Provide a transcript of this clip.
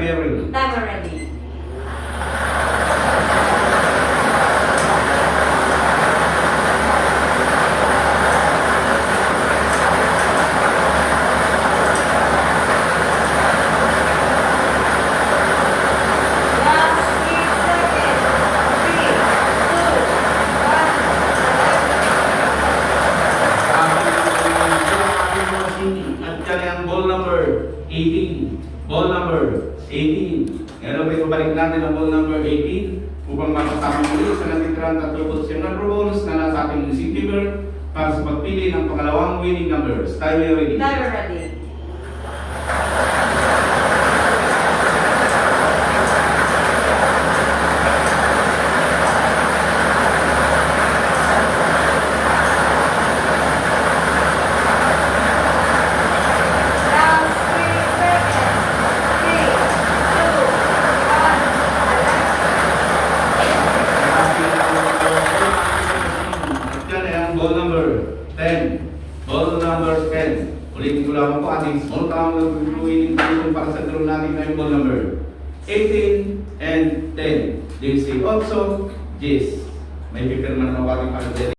Timer ready. Timer ready. Ball number 18. Ball number 18. Ngayon may pabalik natin ang ball number 18 upang makasama muli sa natitirang tatlong posisyon ng Pro Bonus na nasa ating receiver para sa pagpili ng pangalawang winning numbers. Timer ready. Timer ready. Ball number 10. Ball number 10. Ulitin ko lamang po ating small town winning position para sa draw natin na yung ball number 18 and 10. This is also Jis. May pipirman na ako ating pagdali.